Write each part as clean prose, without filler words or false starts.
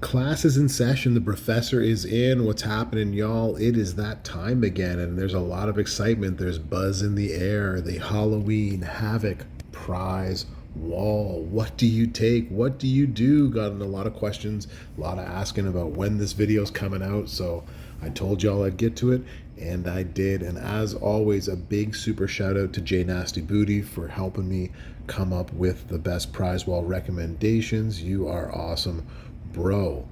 Class is in session. The Brofessor is in. What's happening, y'all? It is that time again, and there's a lot of excitement. There's buzz in the air. The Halloween Havoc Prizewall. What do you take? What do you do? Gotten a lot of questions, a lot of asking about when this video's coming out. So I told y'all I'd get to it, and I did. And as always, a big super shout out to J Nasty Booty for helping me come up with the best Prizewall recommendations. You are awesome, bro.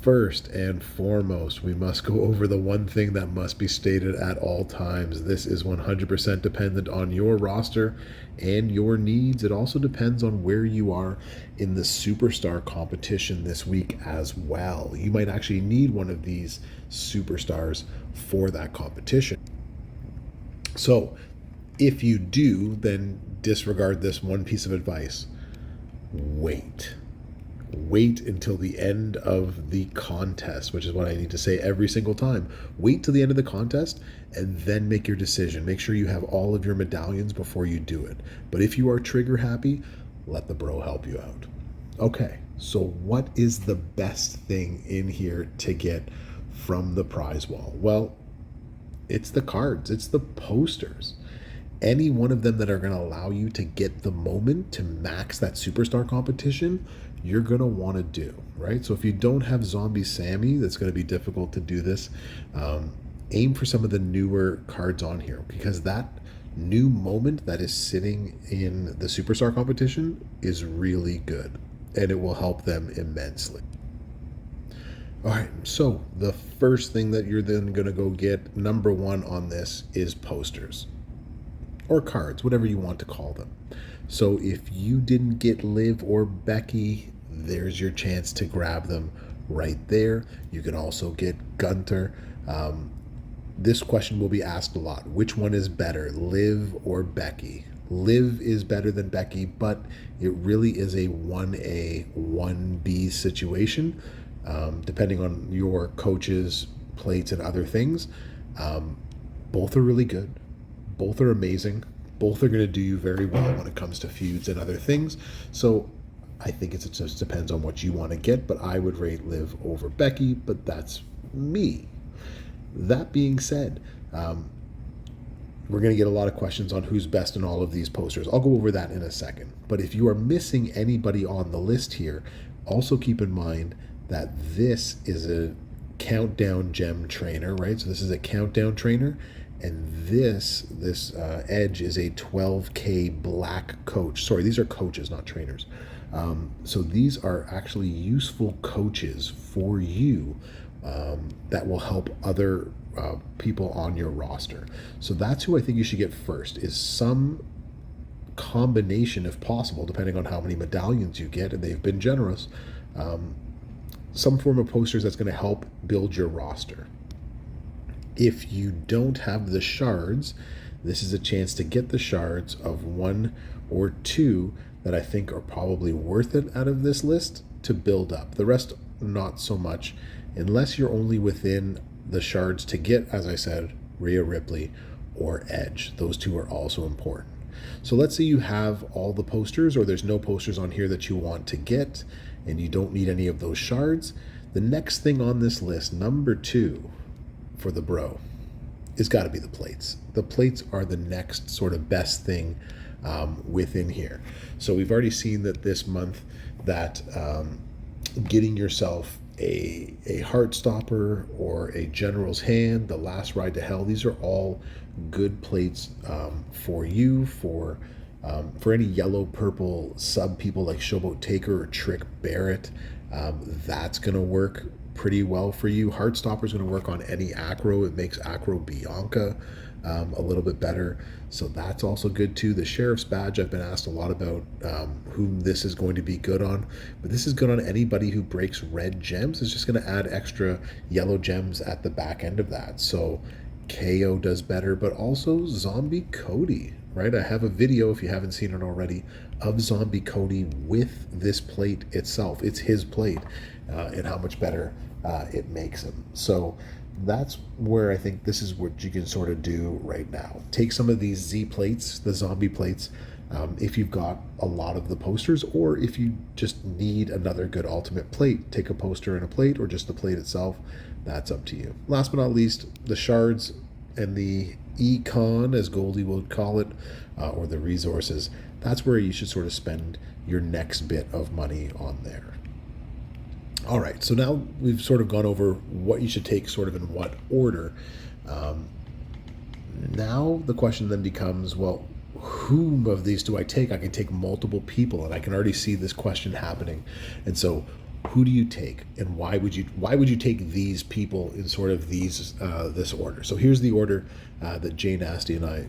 First and foremost, we must go over the one thing that must be stated at all times. This is 100% dependent on your roster and your needs. It also depends on where you are in the superstar competition this week as well. You might actually need one of these superstars for that competition. So if you do, then disregard this one piece of advice. Wait until the end of the contest, which is what I need to say every single time. Wait till the end of the contest and then make your decision. Make sure you have all of your medallions before you do it. But if you are trigger happy, let the bro help you out. Okay, so what is the best thing in here to get from the Prizewall? Well, it's the cards, it's the posters. Any one of them that are going to allow you to get the moment to max that superstar competition, you're going to want to do, right? So if you don't have Zombie Sammy, that's going to be difficult to do this. Aim for some of the newer cards on here, because that new moment that is sitting in the superstar competition is really good, and it will help them immensely. All right, so the first thing that you're then going to go get, number one on this, is posters. Or cards, whatever you want to call them. So if you didn't get Liv or Becky, there's your chance to grab them right there. You can also get Gunter. This question will be asked a lot. Which one is better, Liv or Becky? Liv is better than Becky, but it really is a 1A, 1B situation, depending on your coaches, plates, and other things. Both are really good. Both are amazing. Both are going to do you very well when it comes to feuds and other things. So I think it just depends on what you want to get, but I would rate Liv over Becky, but that's me. That being said, we're going to get a lot of questions on who's best in all of these posters. I'll go over that in a second. But if you are missing anybody on the list here, also keep in mind that this is a countdown gem trainer, right? So this is a countdown trainer. And this Edge is a 12K black coach. Sorry, these are coaches, not trainers. So these are actually useful coaches for you that will help other people on your roster. So that's who I think you should get first, is some combination, if possible, depending on how many medallions you get, and they've been generous, some form of posters that's going to help build your roster. If you don't have the shards, this is a chance to get the shards of one or two that I think are probably worth it out of this list to build up. The rest, not so much, unless you're only within the shards to get, as I said, Rhea Ripley or Edge. Those two are also important. So let's say you have all the posters, or there's no posters on here that you want to get, and you don't need any of those shards. The next thing on this list, number 2, for the bro, is got to be the plates. The plates are the next sort of best thing within here. So we've already seen that this month that getting yourself a Heartstopper or a General's Hand, the Last Ride to Hell, these are all good plates for you, for any yellow purple sub people like Showboat Taker or Trick Barrett. That's gonna work pretty well for you. Heartstopper is going to work on any acro. It makes acro Bianca a little bit better, so that's also good too. The Sheriff's Badge, I've been asked a lot about whom this is going to be good on, but this is good on anybody who breaks red gems. It's just going to add extra yellow gems at the back end of that. So KO does better, but also Zombie Cody, right? I have a video, if you haven't seen it already, of Zombie Cody with this plate itself. It's his plate, and how much better it makes him. So that's where I think this is what you can sort of do right now. Take some of these Z plates, the zombie plates, If you've got a lot of the posters, or if you just need another good ultimate plate, take a poster and a plate, or just the plate itself. That's up to you. Last but not least, the shards and the econ, as Goldie would call it, or the resources. That's where you should sort of spend your next bit of money on there. All right, so now we've sort of gone over what you should take sort of in what order. Now the question then becomes, well, whom of these do I take? I can take multiple people, and I can already see this question happening. And so who do you take, and why would you take these people in sort of this order? So here's the order that Jay Nasty and I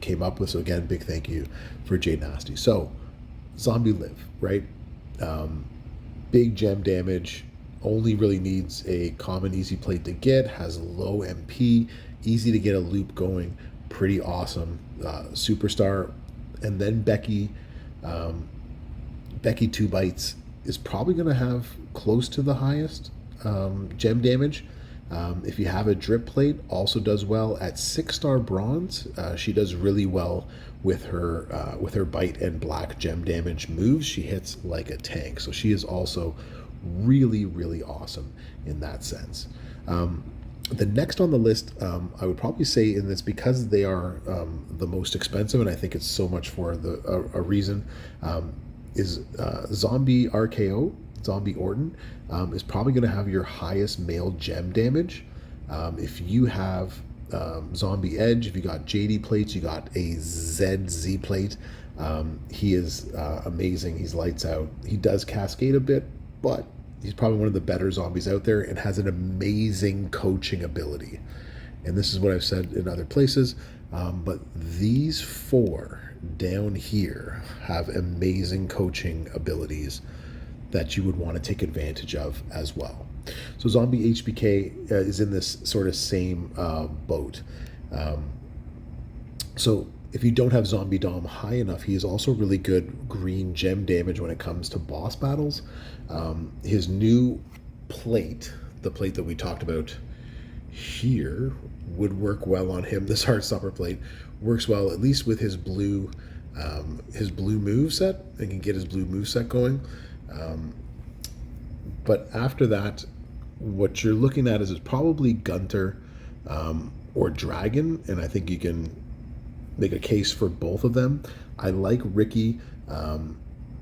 came up with. So again, big thank you for Jay Nasty. So Zombie Live, right? Big gem damage, only really needs a common easy plate to get, has low MP, easy to get a loop going, pretty awesome. Superstar. And then Becky 2 Bites is probably going to have close to the highest gem damage. If you have a drip plate, also does well at 6-star bronze. She does really well with her bite and black gem damage moves. She hits like a tank, so she is also really, really awesome in that sense. The next on the list, I would probably say, and it's because they are the most expensive, and I think it's so much for a reason, is Zombie RKO. Zombie Orton is probably going to have your highest male gem damage. If you have Zombie Edge, if you got JD plates, you got a ZZ plate, he is amazing. He's lights out. He does cascade a bit, but he's probably one of the better zombies out there and has an amazing coaching ability. And this is what I've said in other places, but these 4 down here have amazing coaching abilities that you would want to take advantage of as well. So Zombie HBK is in this sort of same boat. So if you don't have Zombie Dom high enough, he is also really good green gem damage when it comes to boss battles. His new plate, the plate that we talked about here, would work well on him. This Heartstopper plate works well, at least with his blue moveset. And can get his blue moveset going. But after that, what you're looking at is probably Gunter or Dragon, and I think you can make a case for both of them. I like Ricky.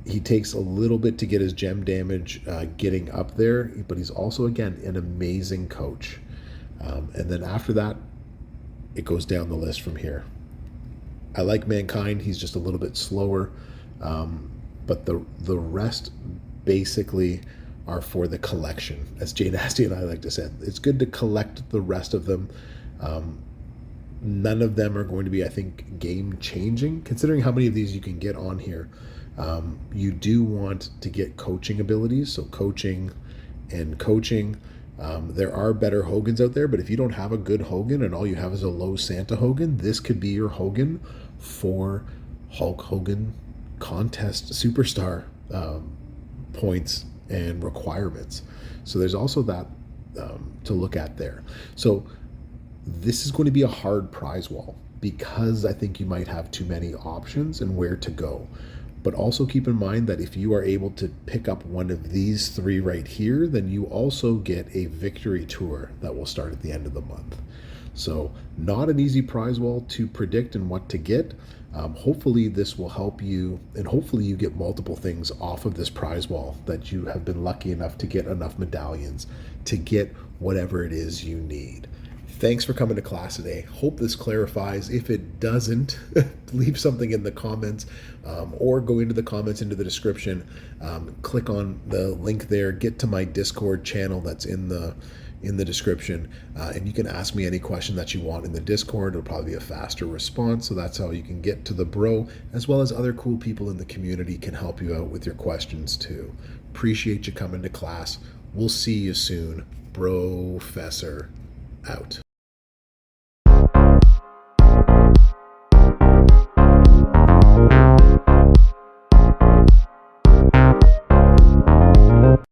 He takes a little bit to get his gem damage getting up there, but he's also, again, an amazing coach. And then after that, it goes down the list from here. I like Mankind. He's just a little bit slower. But the rest basically are for the collection. As Jay Nasty and I like to say, it's good to collect the rest of them. None of them are going to be, I think, game changing, considering how many of these you can get on here. You do want to get coaching abilities, so coaching and coaching. There are better Hogans out there, but if you don't have a good Hogan and all you have is a low Santa Hogan, this could be your Hogan for Hulk Hogan contest superstar points and requirements. So there's also that to look at there. So this is going to be a hard prize wall because I think you might have too many options and where to go. But also keep in mind that if you are able to pick up one of these 3 right here, then you also get a victory tour that will start at the end of the month. So not an easy prize wall to predict and what to get. Hopefully this will help you, and hopefully you get multiple things off of this prize wall, that you have been lucky enough to get enough medallions to get whatever it is you need. Thanks for coming to class today. Hope this clarifies. If it doesn't, leave something in the comments or go into the comments, into the description. Click on the link there. Get to my Discord channel that's in the description, and you can ask me any question that you want in the Discord. It'll probably be a faster response, so that's how you can get to the bro, as well as other cool people in the community can help you out with your questions too. Appreciate you coming to class. We'll see you soon. Brofessor out.